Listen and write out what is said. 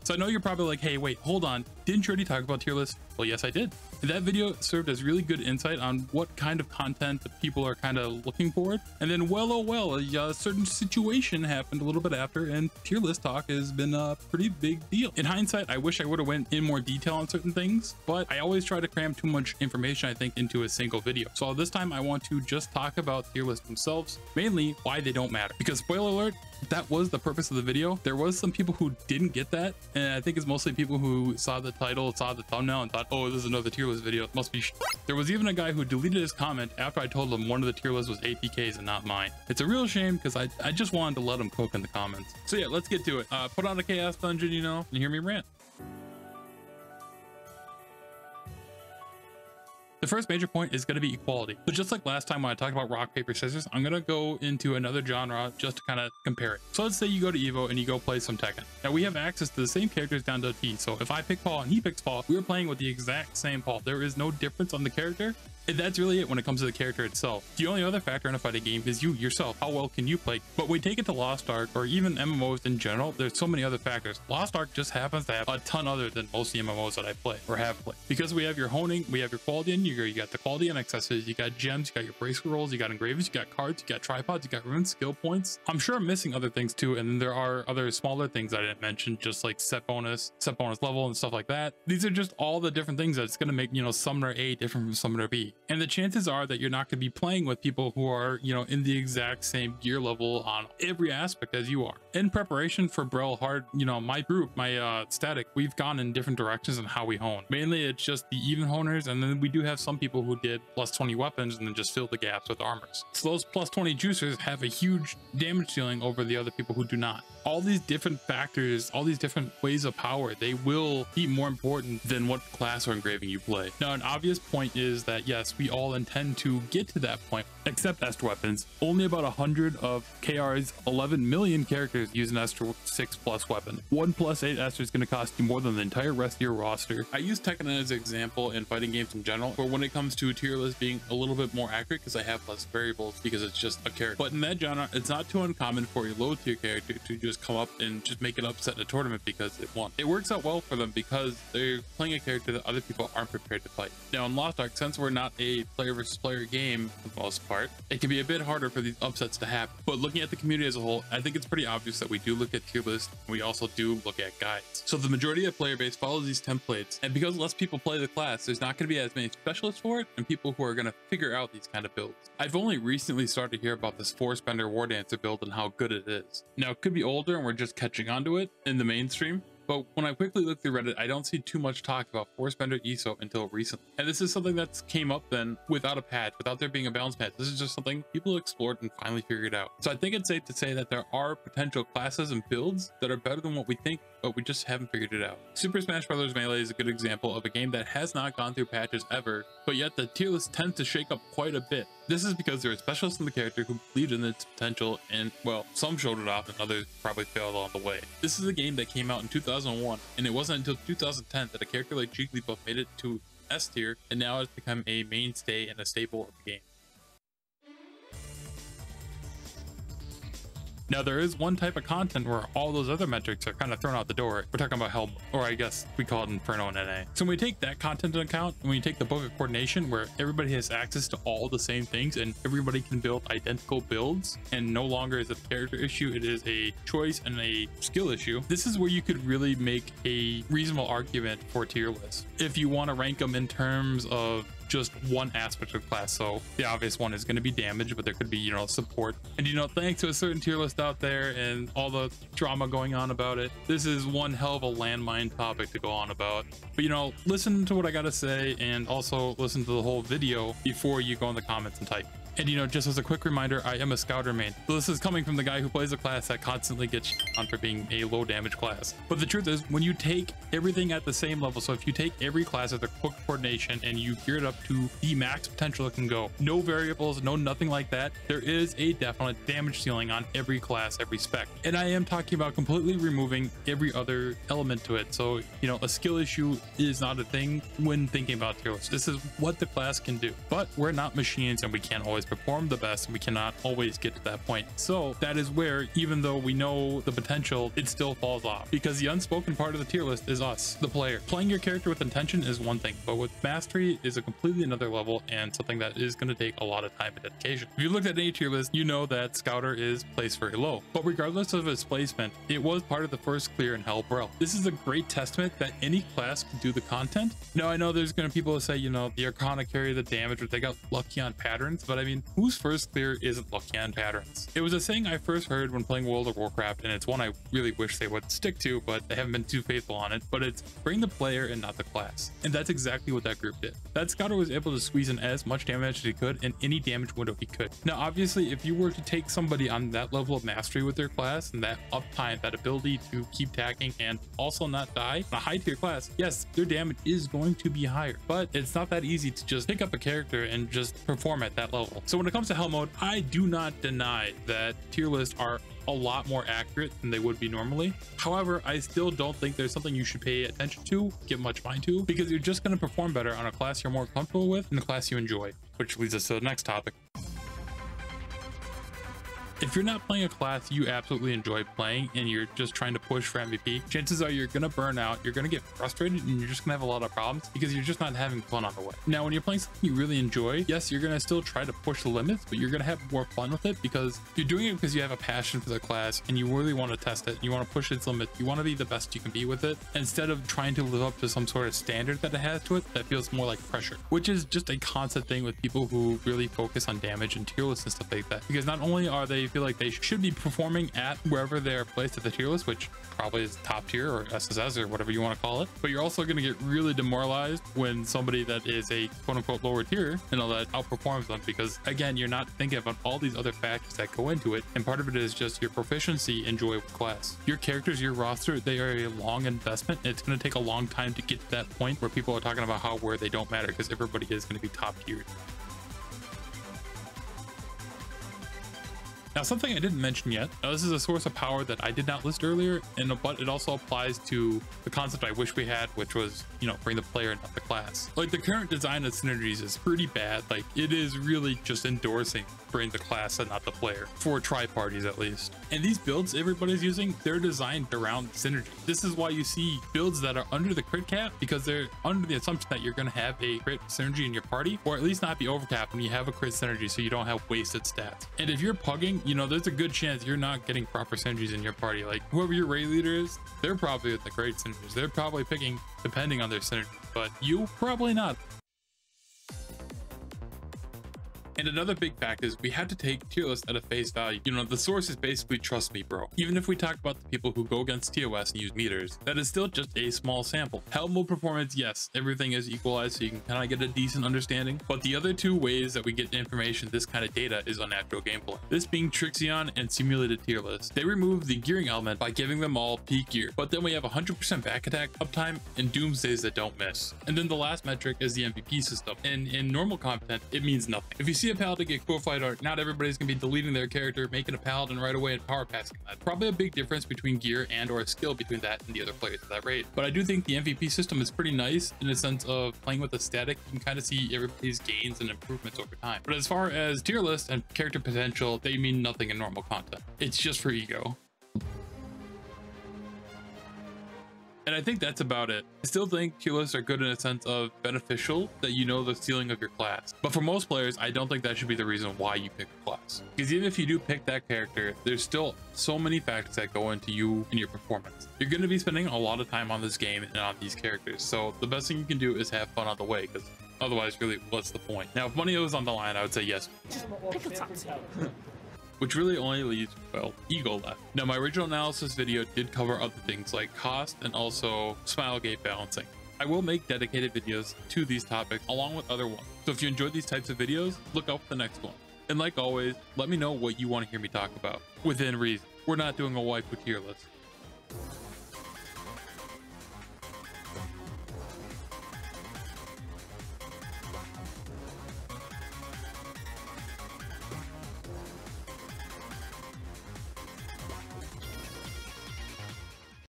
So I know you're probably like, hey, wait, hold on. Didn't you already talk about tier lists? Well, yes, I did. That video served as really good insight on what kind of content that people are kind of looking for. And then, well, oh well, a certain situation happened a little bit after, and tier list talk has been a pretty big deal. In hindsight, I wish I would have went in more detail on certain things, but I always try to cram too much information, I think, into a single video. So this time I want to just talk about tier lists themselves, mainly why they don't matter. Because spoiler alert, that was the purpose of the video. There was some people who didn't get that, and I think it's mostly people who saw the title, saw the thumbnail, and thought, oh, this is another tier list video, it must be There was even a guy who deleted his comment after I told him one of the tier lists was APKs and not mine. It's a real shame because I just wanted to let him cook in the comments. So yeah, let's get to it. Put on a chaos dungeon, you know, and hear me rant. The first major point is going to be equality. So just like last time when I talked about rock, paper, scissors, I'm going to go into another genre just to kind of compare it. So let's say you go to Evo and you go play some Tekken. Now we have access to the same characters down to a T. So if I pick Paul and he picks Paul, we're playing with the exact same Paul. There is no difference on the character. And that's really it when it comes to the character itself. The only other factor in a fighting game is you yourself. How well can you play? But we take it to Lost Ark or even MMOs in general, there's so many other factors. Lost Ark just happens to have a ton other than most of the MMOs that I play or have played. Because we have your honing, we have your quality and you got the quality and accessories, you got gems, you got your bracelet rolls, you got engravings, you got cards, you got tripods, you got runes, skill points. I'm sure I'm missing other things too, and then there are other smaller things I didn't mention, just like set bonus level and stuff like that. These are just all the different things that's going to make, you know, Summoner A different from Summoner B. And the chances are that you're not going to be playing with people who are, you know, in the exact same gear level on every aspect as you are. In preparation for Brel Hard, you know, my group, my static, we've gone in different directions on how we hone. Mainly it's just the even honers, and then we do have some people who did plus 20 weapons and then just fill the gaps with armors. So those plus 20 juicers have a huge damage ceiling over the other people who do not. All these different factors, all these different ways of power, they will be more important than what class or engraving you play. Now, an obvious point is that yes, we all intend to get to that point, except Esther weapons. Only about 100 of KR's 11 million characters use an Esther 6+ weapon. 1+8 Esther is going to cost you more than the entire rest of your roster. I use Tekken as an example in fighting games in general, but when it comes to tier list being a little bit more accurate because I have less variables because it's just a character. But in that genre, it's not too uncommon for a low tier character to just come up and just make it upset in a tournament because it won. It works out well for them because they're playing a character that other people aren't prepared to fight. Now in Lost Ark, since we're not a player versus player game for the most part, it can be a bit harder for these upsets to happen. But looking at the community as a whole, I think it's pretty obvious that we do look at tier lists and we also do look at guides. So the majority of player base follows these templates, and because less people play the class, there's not going to be as many specialists for it and people who are going to figure out these kind of builds. I've only recently started to hear about this Force Bender War Dancer build and how good it is. Now it could be older and we're just catching on to it in the mainstream, but when I quickly look through Reddit, I don't see too much talk about Force Bender ESO until recently. And this is something that's came up then without a patch, without there being a balance patch. This is just something people explored and finally figured out. So I think it's safe to say that there are potential classes and builds that are better than what we think, but we just haven't figured it out. Super Smash Bros. Melee is a good example of a game that has not gone through patches ever, but yet the tier list tends to shake up quite a bit. This is because there are specialists in the character who believed in its potential, and well, some showed it off and others probably failed along the way. This is a game that came out in 2001, and it wasn't until 2010 that a character like Jigglypuff made it to S tier, and now it's become a mainstay and a staple of the game. Now there is one type of content where all those other metrics are kind of thrown out the door. We're talking about Hell, or I guess we call it Inferno in NA. So when we take that content into account, and when you take the Book of Coordination where everybody has access to all the same things and everybody can build identical builds, and no longer is it a character issue, it is a choice and a skill issue, this is where you could really make a reasonable argument for tier lists. If you want to rank them in terms of just one aspect of class. So the obvious one is going to be damage, but there could be, you know, support. And, you know, thanks to a certain tier list out there and all the drama going on about it, this is one hell of a landmine topic to go on about. But, you know, listen to what I got to say and also listen to the whole video before you go in the comments and type. And, you know, just as a quick reminder, I am a Scouter main. So this is coming from the guy who plays a class that constantly gets on for being a low damage class. But the truth is, when you take everything at the same level, so if you take every class of their Book of Coordination and you gear it up to the max potential it can go, no variables, no nothing like that, there is a definite damage ceiling on every class, every spec. And I am talking about completely removing every other element to it. So, you know, a skill issue is not a thing when thinking about tier lists. This is what the class can do. But we're not machines and we can't always perform the best, and we cannot always get to that point. So that is where, even though we know the potential, it still falls off, because the unspoken part of the tier list is us, the player. Playing your character with intention is one thing, but with mastery is a completely another level, and something that is going to take a lot of time and dedication. If you looked at any tier list, you know that Scouter is placed very low, but regardless of its placement, it was part of the first clear in Hell Bro. This is a great testament that any class can do the content. Now I know there's going to people who say, you know, the Arcana carry the damage, or they got lucky on patterns, but I mean, whose first clear isn't lucky on patterns? It was a saying I first heard when playing World of Warcraft, and it's one I really wish they would stick to, but they haven't been too faithful on it. But it's bring the player and not the class, and that's exactly what that group did. That Scouter was able to squeeze in as much damage as he could in any damage window he could. Now obviously, if you were to take somebody on that level of mastery with their class and that uptime, that ability to keep tacking and also not die, a high tier class, yes, their damage is going to be higher, but it's not that easy to just pick up a character and just perform at that level. So when it comes to Hell mode, I do not deny that tier lists are a lot more accurate than they would be normally. However, I still don't think there's something you should pay attention to, give much mind to, because you're just going to perform better on a class you're more comfortable with and a class you enjoy, which leads us to the next topic. If you're not playing a class you absolutely enjoy playing and you're just trying to push for MVP, chances are you're gonna burn out, you're gonna get frustrated, and you're just gonna have a lot of problems because you're just not having fun on the way. Now, when you're playing something you really enjoy, yes, you're gonna still try to push the limits, but you're gonna have more fun with it because you're doing it because you have a passion for the class and you really want to test it, you want to push its limits, you want to be the best you can be with it, instead of trying to live up to some sort of standard that it has to it that feels more like pressure, which is just a constant thing with people who really focus on damage and tier lists and stuff like that. Because not only are they feel like they should be performing at wherever they're placed at the tier list, which probably is top tier or SSS or whatever you want to call it, but you're also going to get really demoralized when somebody that is a quote-unquote lower tier and all that outperforms them, because again, you're not thinking about all these other factors that go into it, and part of it is just your proficiency and joy with class. Your characters, your roster, they are a long investment. It's going to take a long time to get to that point where people are talking about how where they don't matter, because everybody is going to be top tiered. Now, something I didn't mention yet, now this is a source of power that I did not list earlier, but it also applies to the concept I wish we had, which was, you know, bring the player, not the class. Like, the current design of synergies is pretty bad. Like, it is really just endorsing bring the class and not the player, for tri-parties at least. And these builds everybody's using, they're designed around synergy. This is why you see builds that are under the crit cap, because they're under the assumption that you're going to have a crit synergy in your party, or at least not be overcapped when you have a crit synergy, so you don't have wasted stats. And if you're pugging, you know, there's a good chance you're not getting proper synergies in your party. Like, whoever your raid leader is, they're probably with the great synergies. They're probably picking depending on their synergy, but you probably not. And another big fact is we have to take tier lists at a face value. You know, the source is basically trust me, bro. Even if we talk about the people who go against TOS and use meters, that is still just a small sample. Hell mode performance, yes, everything is equalized so you can kind of get a decent understanding. But the other two ways that we get information, this kind of data, is unnatural gameplay. This being Trixion and simulated tier lists. They remove the gearing element by giving them all peak gear, but then we have 100% back attack uptime and doomsdays that don't miss. And then the last metric is the MVP system. And in normal content, it means nothing. If you see a paladin get cool fight art, not everybody's gonna be deleting their character, making a paladin right away and power passing that. Probably a big difference between gear and or skill between that and the other players at that rate. But I do think the MVP system is pretty nice in the sense of playing with a static, you can kind of see everybody's gains and improvements over time. But as far as tier list and character potential, they mean nothing in normal content. It's just for ego. And I think that's about it. I still think tier lists are good in a sense of beneficial, that you know the ceiling of your class. But for most players, I don't think that should be the reason why you pick a class. Because even if you do pick that character, there's still so many factors that go into you and your performance. You're going to be spending a lot of time on this game and on these characters. So the best thing you can do is have fun on the way, because otherwise, really, what's the point? Now, if money was on the line, I would say yes. Just pick a top two. Which really only leaves, well, ego left. Now, my original analysis video did cover other things like cost and also smile gate balancing. I will make dedicated videos to these topics along with other ones. So if you enjoyed these types of videos, look out for the next one. And like always, let me know what you want to hear me talk about, within reason. We're not doing a waifu tier list.